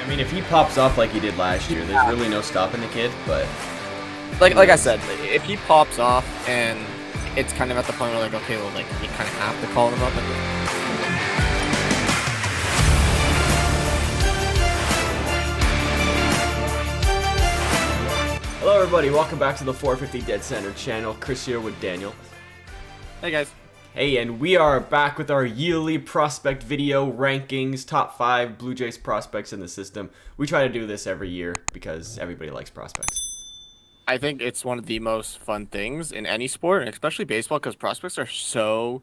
mean, if he pops off like he did last year, there's really no stopping the kid, but... Like I said, if he pops off and it's kind of at the point where, like, okay, well, like, you kind of have to call him up. Hello, everybody. Welcome back to the 450 Dead Center channel. Chris here with Daniel. Hey, guys. Hey, and we are back with our yearly prospect video rankings, top 5 Blue Jays prospects in the system. We try to do this every year because everybody likes prospects. I think it's one of the most fun things in any sport, and especially baseball, because prospects are so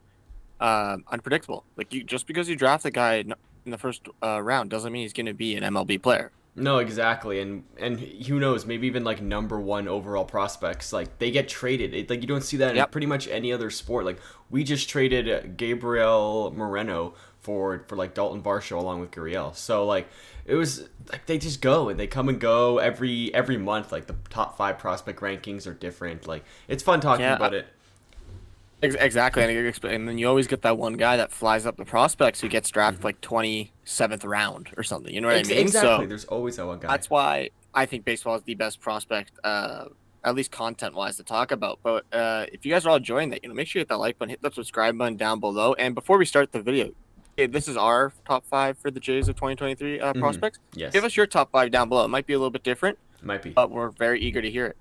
unpredictable. Like, just because you draft a guy in the first round doesn't mean he's going to be an MLB player. No, exactly, and who knows? Maybe even like #1 overall prospects, like they get traded. Like you don't see that in pretty much any other sport. Like we just traded Gabriel Moreno for like Dalton Varsho along with Gurriel. So like it was like they just go and they come and go every month. Like the top 5 prospect rankings are different. Like it's fun talking about it. Exactly, and then you always get that one guy that flies up the prospects who gets drafted like 27th round or something. You know what I mean? Exactly. So there's always that one guy. That's why I think baseball is the best prospect, at least content-wise, to talk about. But if you guys are all enjoying that, make sure you hit that like button, hit the subscribe button down below. And before we start the video, this is our top 5 for the Jays of 2023 prospects. Yes. Give us your top 5 down below. It might be a little bit different. Might be. But we're very eager to hear it.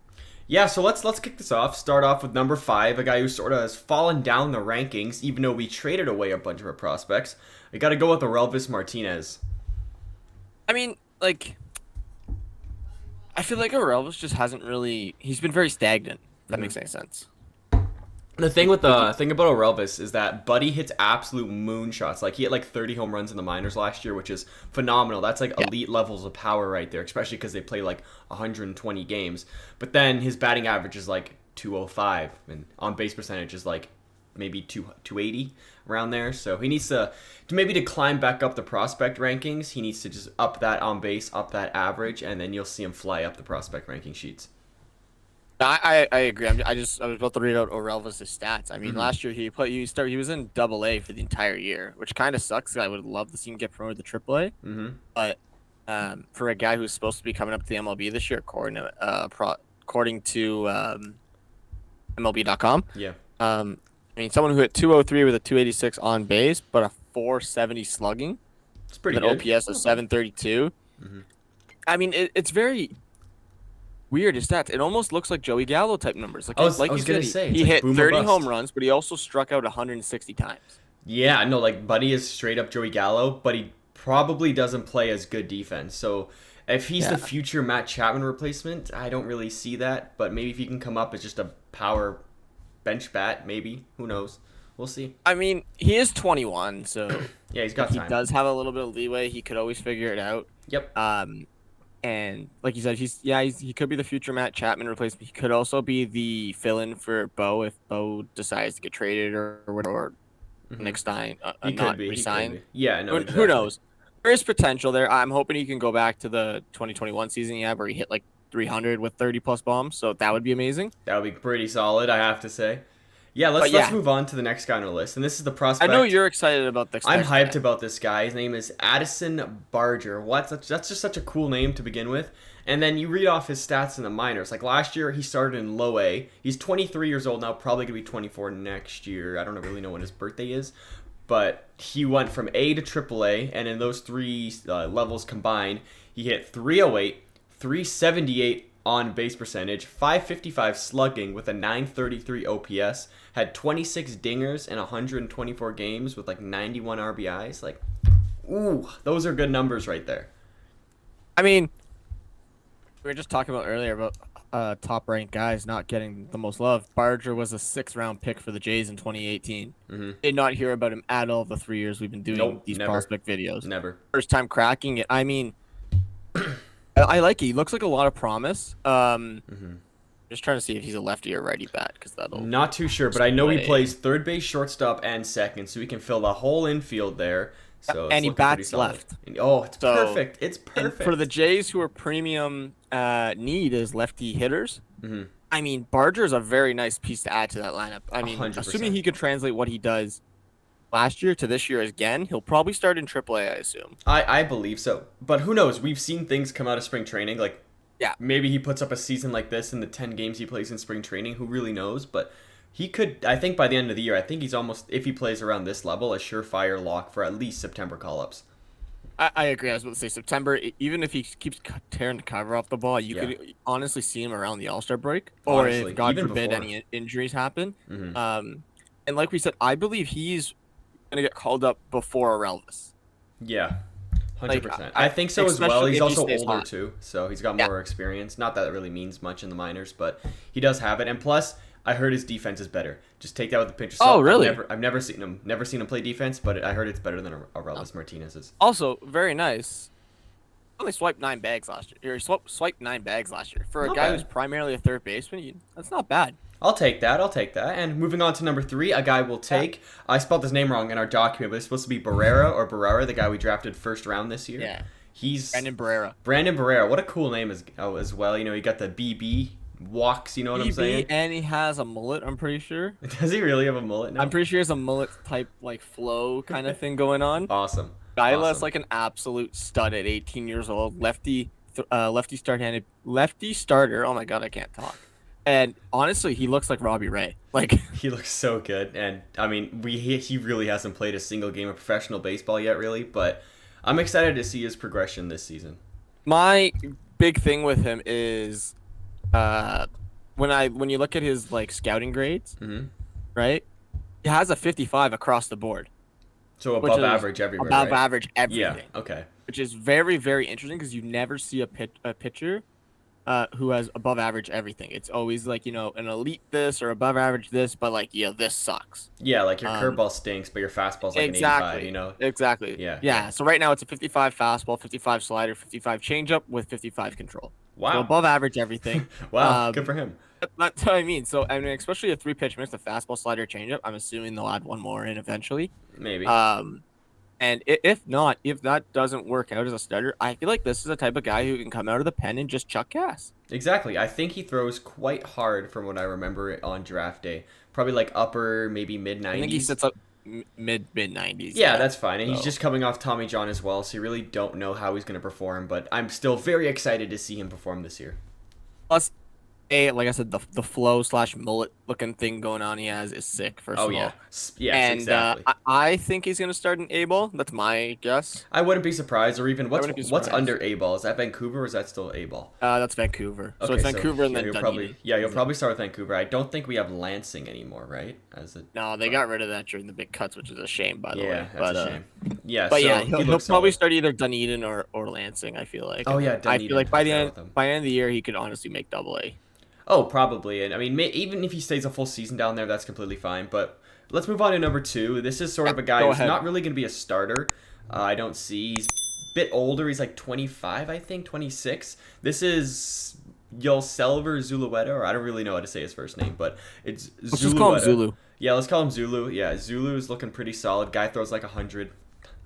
Yeah, so let's kick this off. Start off with number 5, a guy who sort of has fallen down the rankings, even though we traded away a bunch of our prospects. We got to go with Elvis Martinez. I mean, like, I feel like Elvis just hasn't really. He's been very stagnant. If that makes any sense. The thing with the thing about Elvis is that Buddy hits absolute moonshots. Like he hit like 30 home runs in the minors last year, which is phenomenal. That's like elite levels of power right there, especially because they play like 120 games. But then his batting average is like 205, and on base percentage is like maybe 280 around there. So he needs to climb back up the prospect rankings. He needs to just up that on base, up that average, and then you'll see him fly up the prospect ranking sheets. I agree. I was about to read out Elvis' stats. I mean, last year he was in AA for the entire year, which kind of sucks. I would love to see him get promoted to AAA. But for a guy who's supposed to be coming up to the MLB this year, according to MLB.com, I mean, someone who hit 203 with a 286 on base, but a 470 slugging. It's pretty good. An OPS of 732. I mean, it's very weird his stats. It almost looks like Joey Gallo type numbers. Like, I was gonna say he hit 30 home runs, but he also struck out 160 times. Yeah, no, like Buddy is straight up Joey Gallo, but he probably doesn't play as good defense. So if he's the future Matt Chapman replacement, I don't really see that. But maybe if he can come up as just a power bench bat, maybe. Who knows? We'll see. I mean, he is 21, so yeah, he's got time. He does have a little bit of leeway. He could always figure it out. Yep. And like you said, he could be the future Matt Chapman replacement. He could also be the fill-in for Bo if Bo decides to get traded or Nick Stein not resign. Yeah, no. Exactly. Who knows? There is potential there. I'm hoping he can go back to the 2021 season where he hit like 300 with 30+ bombs. So that would be amazing. That would be pretty solid, I have to say. Yeah, let's move on to the next guy on our list, and this is the prospect. I know you're excited about this. I'm hyped about this guy. His name is Addison Barger. That's just such a cool name to begin with. And then you read off his stats in the minors. Like last year, he started in low A. He's 23 years old now, probably gonna be 24 next year. I don't really know when his birthday is, but he went from A to AAA, and in those 3 levels combined, he hit 308, 378 on base percentage, 555 slugging with a 933 OPS, had 26 dingers in 124 games with like 91 RBIs. Like, ooh, those are good numbers right there. I mean, we were just talking about earlier about top-ranked guys not getting the most love. Barger was a 6th-round pick for the Jays in 2018. Did not hear about him at all the 3 years we've been doing these prospect videos. Never. First time cracking it. I mean, I like it. He looks like a lot of promise. Just trying to see if he's a lefty or righty bat, because that'll. Not too sure, but I know he plays third base, shortstop, and second, so he can fill the whole infield there. So and he bats left. Oh, it's perfect. It's perfect. For the Jays, who are premium need as lefty hitters, I mean, Barger is a very nice piece to add to that lineup. I mean, 100%. assuming he could translate what he does last year to this year again, he'll probably start in AAA, I assume. I believe so, but who knows? We've seen things come out of spring training. Like, Yeah. maybe he puts up a season like this in the 10 games he plays in spring training. Who really knows? But he could. I think by the end of the year, I think he's almost, if he plays around this level, a surefire lock for at least September call-ups. I agree. I was about to say September. Even if he keeps tearing the cover off the ball, you could honestly see him around the All-Star break, or Honestly, if God even forbid before. any injuries happen. And like we said, I believe he's gonna get called up before Elvis. Yeah, Like, 100%. I think so as well. especially He's if he also stays older hot. too, so he's got Yeah. more experience. Not that it really means much in the minors, but he does have it. And plus, I heard his defense is better. Just take that with a pinch of salt. Oh, really? I've never seen him play defense, but I heard it's better than Elvis Martinez's. Also, very nice. Only swiped 9 bags last year. Or swiped 9 bags last year for a Not guy bad. who's primarily a third baseman. That's not bad. I'll take that. And moving on to number 3, a guy we'll take. I spelled his name wrong in our document, but it's supposed to be Barrera, the guy we drafted first round this year. Yeah. He's Brandon Barrera. Brandon Barrera. What a cool name as well. You know, he got the BB walks. You know what I'm saying? And he has a mullet. I'm pretty sure. Does he really have a mullet now? I'm pretty sure he has a mullet type like flow kind of thing going on. Awesome. Guy Awesome. like an absolute stud at 18 years old. Lefty starter. Oh my god, I can't talk. And honestly, he looks like Robbie Ray. Like He looks so good, and I mean, he really hasn't played a single game of professional baseball yet, really. But I'm excited to see his progression this season. my big thing with him is, when you look at his like scouting grades, right? He has a 55 across the board. So Which above is average everywhere. Above right? average everything. Yeah. Okay. Which is very, very interesting because you never see a pitcher who has above average everything. It's always like, an elite this or above average this, but like, this sucks. Yeah, like your curveball stinks, but your fastball's like Exactly. an 85. You know. Exactly. Yeah. So right now it's a 55 fastball, 55 slider, 55 changeup with 55 control. Wow. So above average everything. Wow. Good for him. That's what I mean. So I mean, especially a 3-pitch mix of fastball, slider, changeup. I'm assuming they'll add one more in eventually. Maybe. And if not, if that doesn't work out as a starter, I feel like this is the type of guy who can come out of the pen and just chuck gas. Exactly. I think he throws quite hard from what I remember on draft day. Probably like upper, maybe mid 90s. I think he sits up mid 90s. Yeah, that's fine. And he's So- just coming off Tommy John as well, so you really don't know how he's going to perform. But I'm still very excited to see him perform this year. Plus, like I said, the flow / mullet looking thing going on he has is sick. First of all. Yes, And exactly. I think he's gonna start in A ball. That's my guess. I wouldn't be surprised, or even wouldn't be what's surprised. under A ball? Is that Vancouver or is that still A ball? That's Vancouver. So Okay, it's Vancouver and then you'll Dunedin. you'll probably start with Vancouver. I don't think we have Lansing anymore, right? No, they got rid of that during the big cuts, which is a shame, by the way. Yeah, that's a shame. Yeah, But so yeah, he he'll looks probably solid. start either Dunedin or Lansing. I feel like. Oh, yeah, I Dunedin. feel like by the I forgot end about them. by the end of the year he could honestly make Double A. Oh, probably. And I mean, even if he stays a full season down there, that's completely fine. But let's move on to number 2. This is sort of a guy Go who's ahead. not really going to be a starter. I don't see. He's a bit older. He's like 25, I think, 26. This is Yosuke Zulueta, or I don't really know how to say his first name, but it's Zulueta. Let's just call him Zulu. Yeah, let's call him Zulu. Yeah, Zulu is looking pretty solid. Guy throws like 100.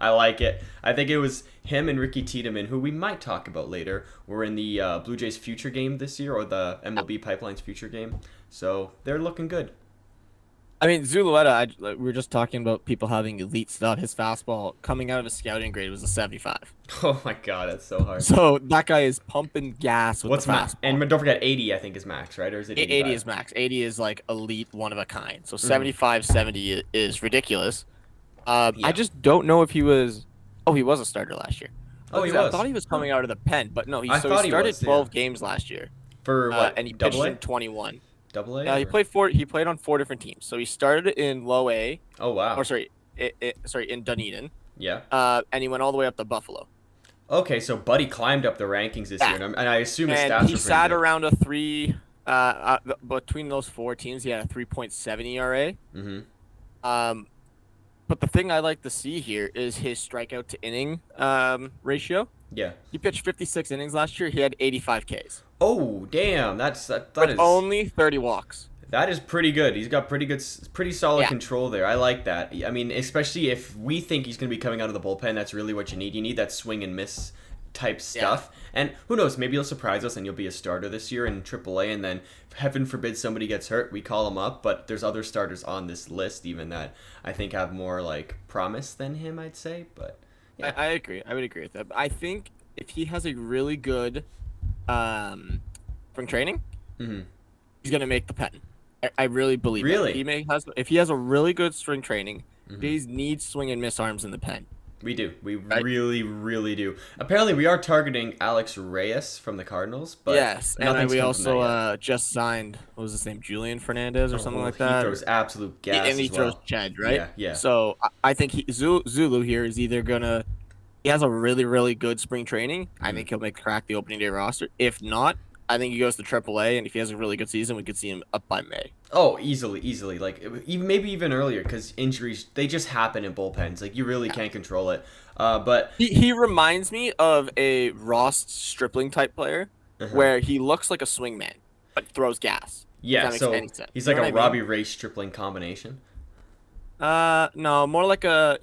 I like it. I think it was him and Ricky Tiedeman, who we might talk about later, were in the Blue Jays future game this year, or the MLB Pipeline's future game. So they're looking good. I mean, Zulueta, we were just talking about people having elite stuff. His fastball coming out of his scouting grade was a 75. Oh my god, that's so hard. So that guy is pumping gas with What's the max? fastball. And don't forget, 80 I think is max, right? Or is it 85? 80 is max. 80 is like elite, one of a kind. So 75, 70 is ridiculous. I just don't know if he was. Oh, he was a starter last year. Oh, he I was. thought he was coming out of the pen, but no. I thought he started was, yeah. 12 games last year. For what? And he pitched Double A? in 21. Double A? Yeah, he played on 4 different teams. So he started in Low A, Oh wow. or sorry, in Dunedin. Yeah. And he went all the way up to Buffalo. Okay, so Buddy climbed up the rankings this Yeah. year, and I assume his stats And were he pretty sat good. around a 3. Between those 4 teams, he had a 3.7 ERA. But the thing I like to see here is his strikeout to inning ratio. Yeah. He pitched 56 innings last year. He had 85 Ks. Oh damn, that With is only 30 walks. that is pretty good. He's got pretty solid Yeah. control there. I like that. I mean, especially if we think he's going to be coming out of the bullpen, that's really what you need. You need that swing and miss type stuff. And who knows, maybe you'll surprise us and you'll be a starter this year in AAA, and then heaven forbid somebody gets hurt, we call him up. But there's other starters on this list even that I think have more like promise than him, I'd say. But yeah. I agree. I would agree with that. But I think if he has a really good spring training, he's gonna make the pen. I really believe really that. If he has a really good spring training, Jays need swing and miss arms in the pen. We do. We really, really do. Apparently, we are targeting Alex Reyes from the Cardinals, but yes, and we also just signed, what was his name, Julian Fernandez or something like that. He throws absolute gas and he throws Chad, right? Yeah. So I think Zulu here is either gonna, he has a really, really good spring training. I think he'll crack the opening day roster. If not, I think he goes to AAA, and if he has a really good season, we could see him up by May. Oh, easily. Like maybe even earlier, because injuries, they just happen in bullpens. Like you really can't control it. But he reminds me of a Ross Stripling type player, where he looks like a swingman but throws gas. Yeah, so he's like a Robbie Ray Stripling combination. No, more like a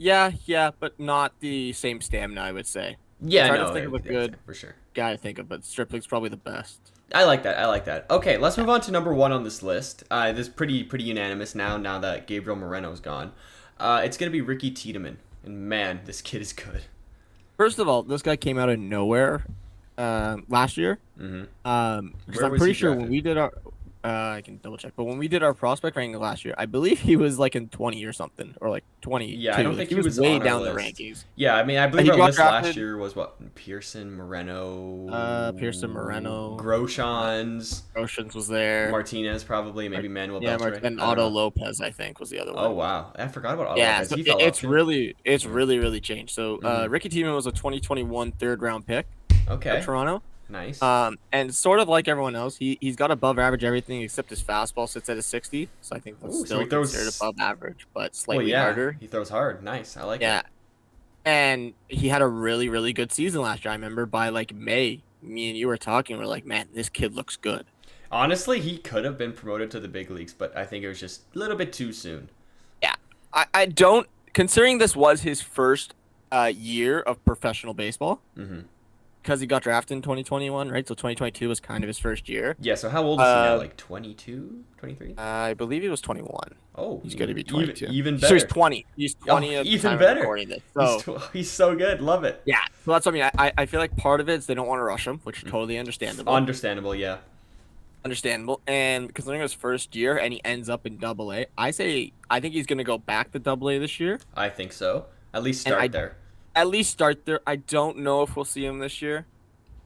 but not the same stamina, I would say. Yeah, I'm trying to think of a good for sure guy to think of, but Stripling's probably the best. I like that. Okay, let's move on to number 1 on this list. This is pretty unanimous now that Gabriel Moreno's gone. It's going to be Ricky Tiedeman. And man, this kid is good. First of all, this guy came out of nowhere last year. Because I'm pretty sure when we did our... I can double check. But when we did our prospect ranking last year, I believe he was like in 20 or something, or like 20. Yeah, I don't think he was way on down our the list. rankings. Yeah, I mean, I believe our list last year was what? Pearson, Moreno. Groshans was there. Martinez probably, maybe Manuel Beltran. And Otto Lopez, I think, was the other one. Oh wow, I forgot about Otto Lopez. So it's really changed. So Ricky Tiedeman was a 2021 third-round pick. Okay. Of Toronto. Nice. And sort of like everyone else, he's got above average everything except his fastball sits at a 60. So I think that's still considered above average, but slightly harder. He throws hard. Nice. I like it. Yeah. And he had a really, really good season last year. I remember by like May, me and you were talking. We're like, man, this kid looks good. Honestly, he could have been promoted to the big leagues, but I think it was just a little bit too soon. Yeah. I don't, considering this was his first year of professional baseball. Because he got drafted in 2021, right? So 2022 was kind of his first year. Yeah, so how old is he now? Like 22, 23? I believe he was 21. Oh, he's going to be 22. Even better. So he's 20. He's 20 even better. This. So, he's so good. Love it. Yeah. So that's what I mean. I feel like part of it is they don't want to rush him, which is totally understandable. Understandable, yeah. Understandable. And considering his first year and he ends up in AA, I think he's going to go back to AA this year. I think so. At least start there. At least start there. I don't know if we'll see him this year.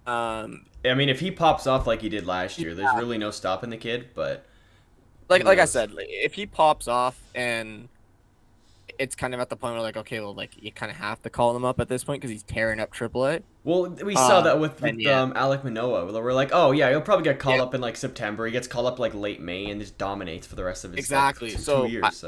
I mean, if he pops off like he did last year, there's really no stopping the kid. But like I said, if he pops off and it's kind of at the point where like, okay, well, like you kind of have to call him up at this point because he's tearing up AAA. Well, we saw that with Alek Manoah. We're like, oh yeah, he'll probably get called up in like September. He gets called up like late May and just dominates for the rest of his 2 years.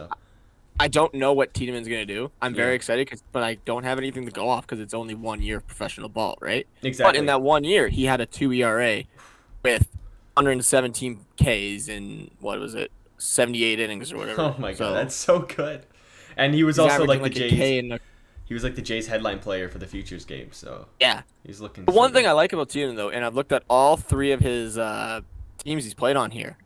I don't know what Tiedeman's going to do. I'm very excited, but I don't have anything to go off because it's only 1 year of professional ball, right? Exactly. But in that 1 year, he had a 2 ERA with 117 Ks in, 78 innings or whatever. Oh my God, that's so good. And he was also like the Jays. He was like the Jays headline player for the Futures game, so yeah. He's looking The one thing I like about Tiedeman, though, and I've looked at all 3 of his teams he's played on here,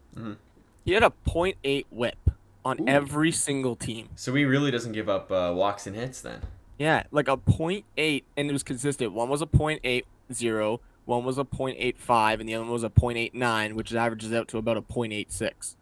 he had a .8 whip on every single team. So he really doesn't give up walks and hits then. Yeah, like a .8, and it was consistent. One was a .80, one was a .85, and the other one was a .89, which averages out to about a .86.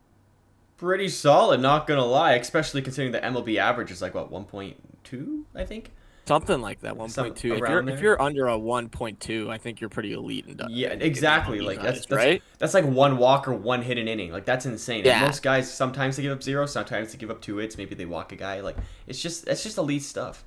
Pretty solid, not gonna lie, especially considering the MLB average is like what 1.2, I think. Something like that, 1.2. If you're under a 1.2, I think you're pretty elite and yeah, exactly. Like that's right. That's like 1 walk or 1 hit an inning. Like that's insane. Yeah. And most guys sometimes they give up 0, sometimes they give up 2 hits. Maybe they walk a guy. Like that's just elite stuff.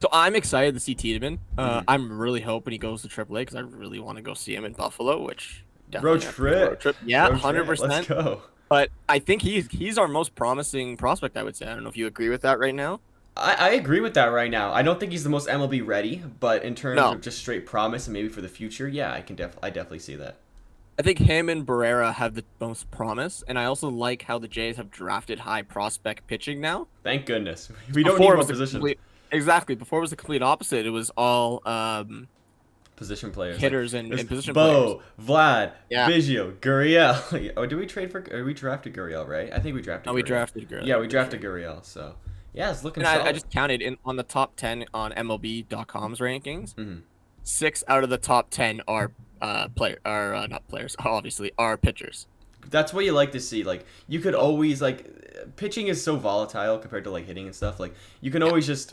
So I'm excited to see Tiedeman. I'm really hoping he goes to AAA because I really want to go see him in Buffalo. Which road trip. Yeah, 100%. Let's go. But I think he's our most promising prospect. I would say. I don't know if you agree with that right now. I agree with that right now. I don't think he's the most MLB ready, but in terms of just straight promise and maybe for the future, yeah, I definitely see that. I think him and Barrera have the most promise, and I also like how the Jays have drafted high prospect pitching now. Thank goodness. We don't need one position. Exactly. Before it was the complete opposite. It was all position players. hitters like, and position players. Bo, Vlad, Yeah. Biggio, Gurriel. Oh, did we trade for? Or we drafted Gurriel, right? I think we drafted. Oh, we Gurriel. drafted Gurriel. Yeah, we drafted Gurriel. So yeah, it's looking. And solid. I just counted on the top 10 on MLB.com's rankings. Mm-hmm. 6 out of the top 10 are not players, obviously, are pitchers. That's what you like to see. Like you could always like pitching is so volatile compared to like hitting and stuff. Like you can always just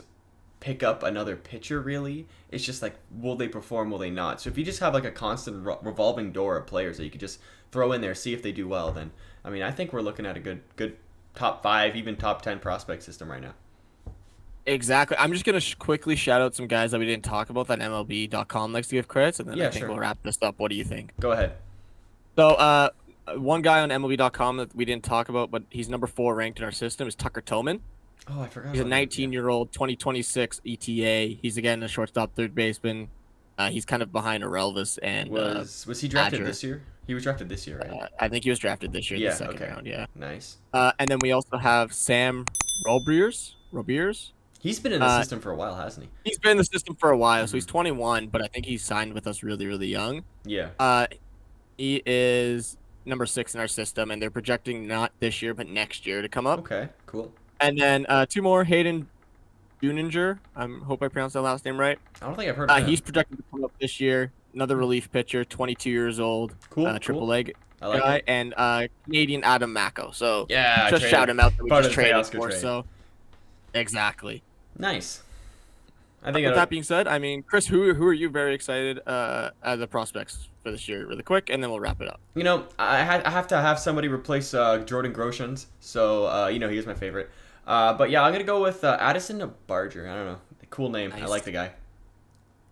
pick up another pitcher. Really, it's just like will they perform, will they not? So if you just have like a constant revolving door of players that you could just throw in there, see if they do well, then I mean I think we're looking at a good top 5, even top 10 prospect system right now. Exactly. I'm just going to quickly shout out some guys that we didn't talk about that MLB.com likes to give credits, and then I think we'll wrap this up. What do you think? Go ahead. So, one guy on MLB.com that we didn't talk about, but he's number 4 ranked in our system, is Tucker Tillman. Oh, I forgot. He's a 19-year-old, 2026 ETA. He's again a shortstop, third baseman. He's kind of behind Elvis and was he drafted Badger. this year? He was drafted this year, right? I think he was drafted this year, Yeah, the second okay. round. Yeah. Nice. And then we also have Sam Robriers. He's been in the system for a while, hasn't he? He's been in the system for a while, so he's 21, but I think he signed with us really, really young. Yeah. He is number 6 in our system, and they're projecting not this year, but next year to come up. Okay, cool. And then 2 more, Hayden Duninger. I hope I pronounced that last name right. I don't think I've heard of him. He's projected to come up this year. Another relief pitcher, 22 years old. Cool. Triple A I like guy. it. And Canadian Adam Mako. So Yeah, just shout him out that we Part just of the traded Teoscar for. trade. So Exactly. Nice. I think With that being said, I mean, Chris, who are you very excited as the prospects for this year, really quick, and then we'll wrap it up. You know, I have to have somebody replace Jordan Groshans, so you know he is my favorite. But yeah, I'm gonna go with Addison Barger. I don't know, cool name. Nice. I like the guy.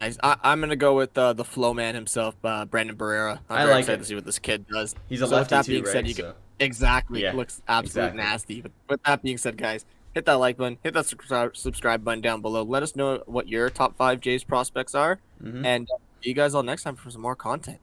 I'm gonna go with the flow man himself, Brandon Barrera. I'm very excited to see what this kid does. He's a So lefty with that too, being right? said, exactly. Yeah, It looks absolutely exactly. nasty. But with that being said, guys, hit that like button, hit that subscribe button down below. Let us know what your top 5 Jays prospects are, and see you guys all next time for some more content.